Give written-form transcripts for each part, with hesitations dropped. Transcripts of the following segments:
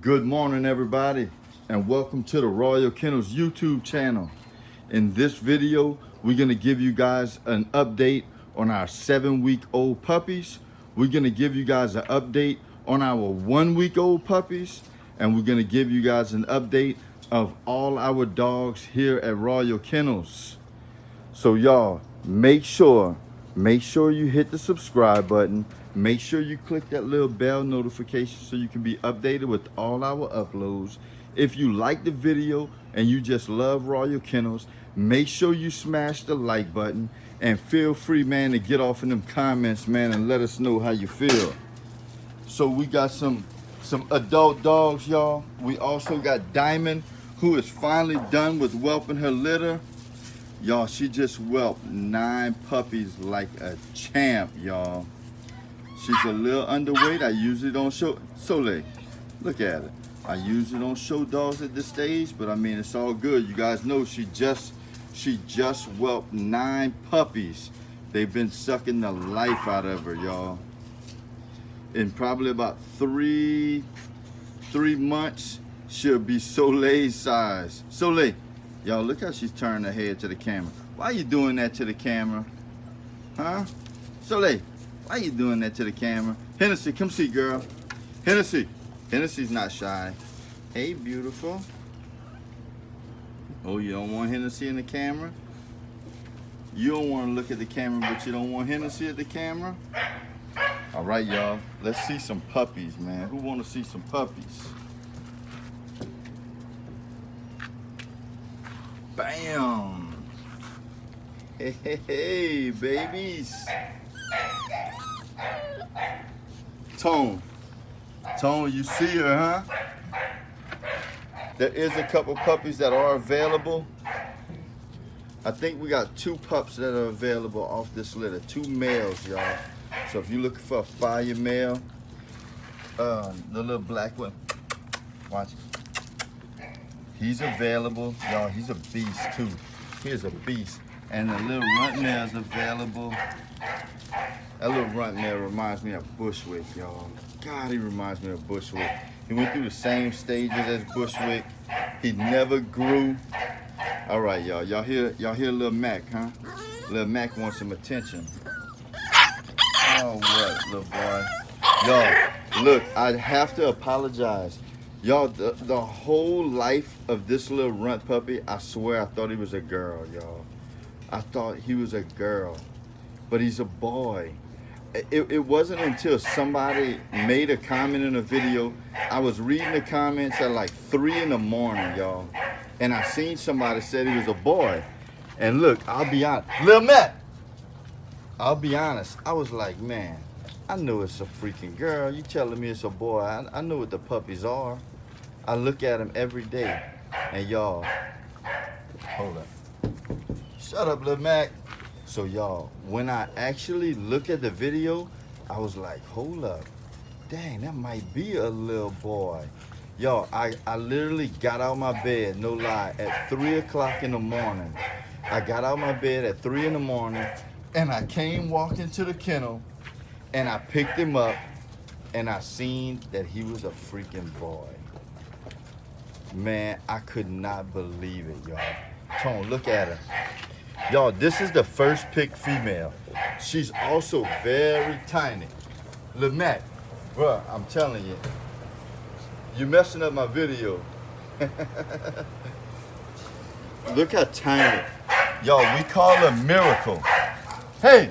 Good morning, everybody, and welcome to the Royal Kennels YouTube channel. In this video, we're gonna give you guys an update on our 7-week-old puppies. We're gonna give you guys an update on our 1-week-old puppies, and we're gonna give you guys an update of all our dogs here at Royal Kennels. So y'all, make sure you hit the subscribe button. Make sure you click that little bell notification so you can be updated with all our uploads. If you like the video and you just love Royal Kennels, make sure you smash the like button and feel free, man, to get off in them comments, man, and let us know how you feel. So we got some adult dogs, y'all. We also got Diamond, who is finally done with whelping her litter. Y'all, she just whelped 9 puppies like a champ, y'all. She's a little underweight. I usually don't show Soleil. Look at it. I usually don't show dogs at this stage, but I mean, it's all good. You guys know she just whelped 9 puppies. They've been sucking the life out of her, y'all. In probably about three months, she'll be Soleil's size. Soleil, y'all, look how she's turning her head to the camera. Why are you doing that to the camera? Huh? Soleil, why are you doing that to the camera? Hennessy, come see, girl. Hennessy. Hennessy's not shy. Hey, beautiful. Oh, you don't want Hennessy in the camera? You don't want to look at the camera, but you don't want Hennessy at the camera? All right, y'all. Let's see some puppies, man. Who want to see some puppies? Bam. Hey, hey, hey, babies. Tone, you see her, huh? There is a couple puppies that are available. I think we got 2 pups that are available off this litter, 2 males, y'all. So if you're looking for a fire male, the little black one, watch it. He's available, y'all. He's a beast too. He's a beast. And the little runt male is available. That little runt male reminds me of Bushwick, y'all. God, he reminds me of Bushwick. He went through the same stages as Bushwick. He never grew. All right, y'all. Y'all hear little Mac, huh? Little Mac wants some attention. Oh, what, little boy? Y'all, look, I have to apologize. Y'all, the whole life of this little runt puppy, I swear I thought he was a girl, y'all. I thought he was a girl, but he's a boy. It wasn't until somebody made a comment in a video. I was reading the comments at like 3 in the morning, y'all. And I seen somebody said he was a boy. And look, I'll be honest. Lil Matt, I'll be honest. I was like, man, I know it's a freaking girl. You telling me it's a boy. I know what the puppies are. I look at them every day. And y'all, hold up. Shut up, Lil Mac. So y'all, when I actually look at the video, I was like, hold up. Dang, that might be a little boy. Y'all, I literally got out of my bed, no lie, at 3 o'clock in the morning. I got out of my bed at 3 in the morning, and I came walking to the kennel, and I picked him up, and I seen that he was a freaking boy. Man, I could not believe it, y'all. Tone, look at her. Y'all, this is the first pick female. She's also very tiny. Lil Mac, bruh, I'm telling you, you're messing up my video. Look how tiny. Y'all, we call her Miracle. Hey!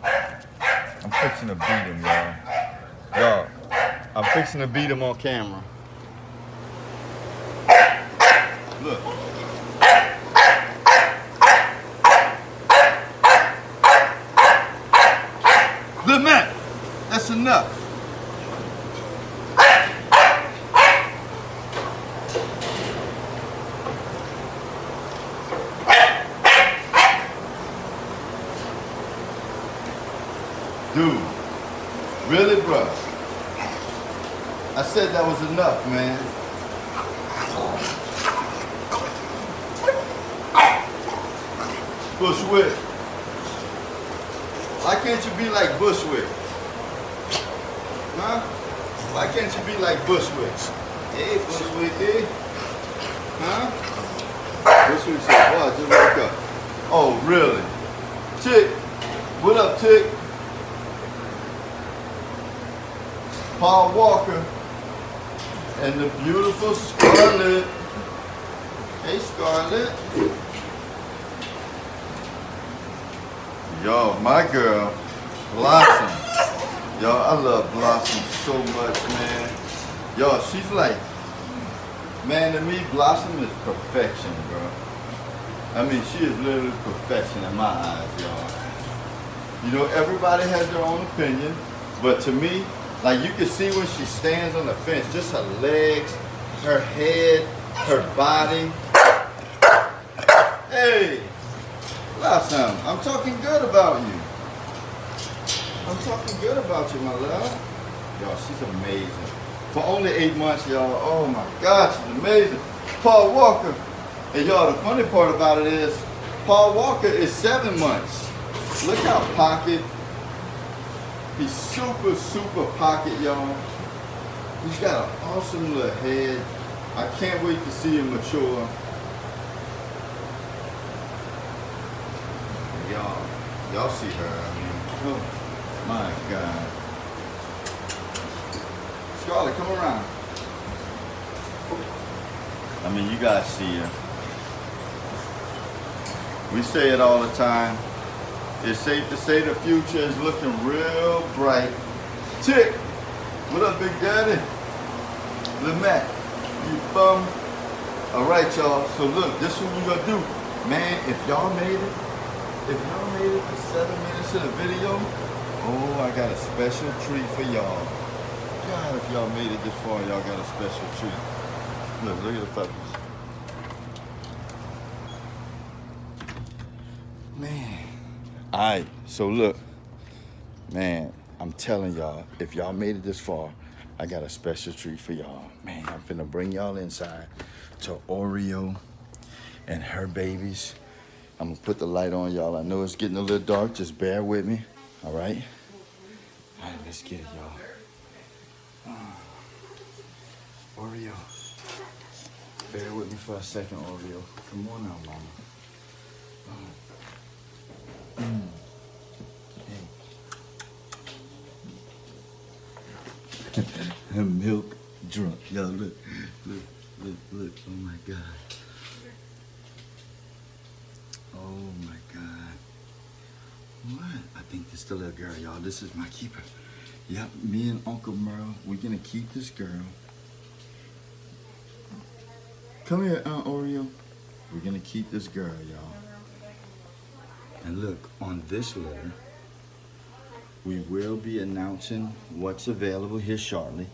I'm fixing to beat him, y'all. Y'all, I'm fixing to beat him on camera. Look. Lil Mac, that's enough. Dude, really, bro? I said that was enough, man. Bushwick. Why can't you be like Bushwick? Huh? Why can't you be like Bushwick? Hey, Bushwick, eh? Huh? Bushwick said, boy, just wake up. Oh, really? Tick. What up, Tick? Paul Walker and the beautiful Scarlett. Hey, Scarlett. Yo, my girl, Blossom. Yo, I love Blossom so much, man. Yo, she's like, man, to me, Blossom is perfection, bro. I mean, she is literally perfection in my eyes, y'all. You know, everybody has their own opinion, but to me, like you can see when she stands on the fence, just her legs, her head, her body. Hey, Blossom, I'm talking good about you. I'm talking good about you, my love. Y'all, she's amazing. For only 8 months, y'all, oh my God, she's amazing. Paul Walker, and y'all, the funny part about it is, Paul Walker is 7 months. Look how pocket. He's super, super pocket, y'all. He's got an awesome little head. I can't wait to see him mature. Y'all see her, I mean, oh my God. Scarlett, come around. I mean, you guys see her. We say it all the time. It's safe to say the future is looking real bright. Tick, what up, Big Daddy? Lamette, you bum. All right, y'all, so look, this is what we're gonna do. Man, if y'all made it to 7 minutes of the video, oh, I got a special treat for y'all. God, if y'all made it this far, y'all got a special treat. Look at the puppies. Man. All right, so look, man, I'm telling y'all, if y'all made it this far, I got a special treat for y'all. Man, I'm finna bring y'all inside to Oreo and her babies. I'm gonna put the light on, y'all. I know it's getting a little dark, just bear with me, all right? All right, let's get it, y'all. Oreo, bear with me for a second, Oreo. Come on now, mama. Milk drunk. Y'all look. Oh my God. Oh my God. What? I think this is the little girl, y'all. This is my keeper. Yep, me and Uncle Merle, we're gonna keep this girl. Come here, Oreo. We're gonna keep this girl, y'all. And look, on this litter, we will be announcing what's available here shortly.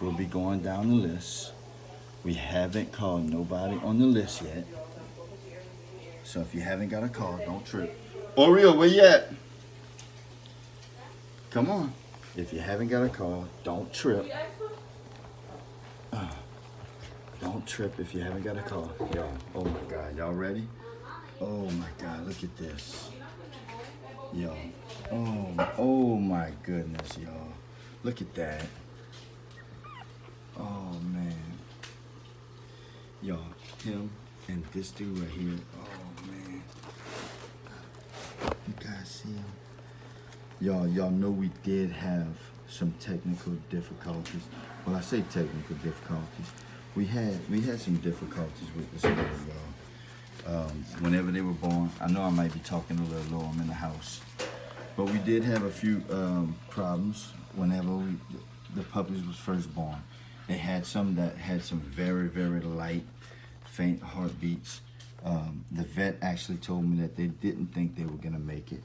We'll be going down the list. We haven't called nobody on the list yet. So if you haven't got a call, don't trip. Oreo, where you at? Come on. If you haven't got a call, don't trip. Don't trip if you haven't got a call. Y'all, oh my God, y'all ready? Oh my God, look at this. Y'all, oh my goodness, y'all. Look at that. Oh man. Y'all, him and this dude right here. Oh man. You guys see him? Y'all know we did have some technical difficulties. Well, I say technical difficulties. We had some difficulties with this little y'all. Whenever they were born, I know I might be talking a little low. I'm in the house, but we did have a few problems whenever the puppies was first born. They had some that had some very, very light, faint heartbeats. The vet actually told me that they didn't think they were gonna make it.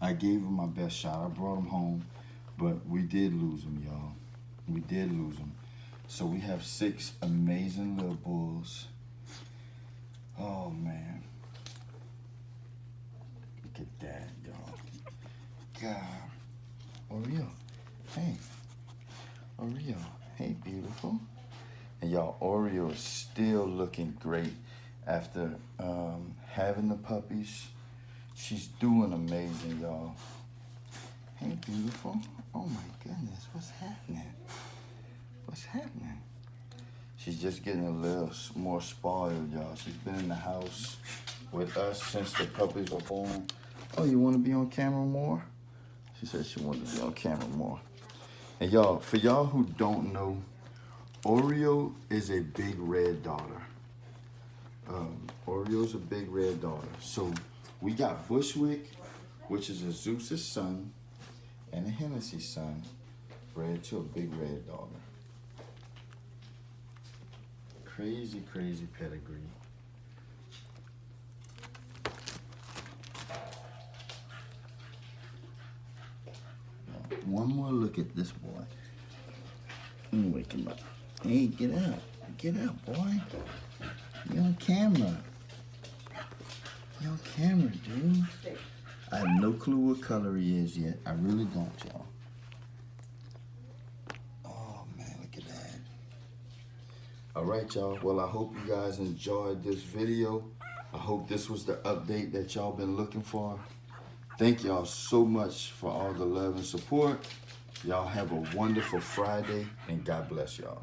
I gave them my best shot. I brought them home, but we did lose them, y'all. We did lose them. So we have 6 amazing little bulls. Oh man. Look at that, y'all. God. Oreo. Hey. Oreo. Hey, beautiful. And y'all, Oreo is still looking great after having the puppies. She's doing amazing, y'all. Hey, beautiful. Oh my goodness, what's happening? What's happening? She's just getting a little more spoiled, y'all. She's been in the house with us since the puppies were born. Oh, you want to be on camera more? She said she wanted to be on camera more. And y'all, for y'all who don't know, Oreo is a big red daughter. Oreo's a big red daughter. So we got Bushwick, which is a Zeus's son, and a Hennessy's son, bred to a big red daughter. Crazy, crazy pedigree. One more look at this boy. Let me wake him up. Hey, get out. Get out, boy. You're on camera. You're on camera, dude. I have no clue what color he is yet. I really don't, y'all. Oh, man, look at that. All right, y'all. Well, I hope you guys enjoyed this video. I hope this was the update that y'all been looking for. Thank y'all so much for all the love and support. Y'all have a wonderful Friday, and God bless y'all.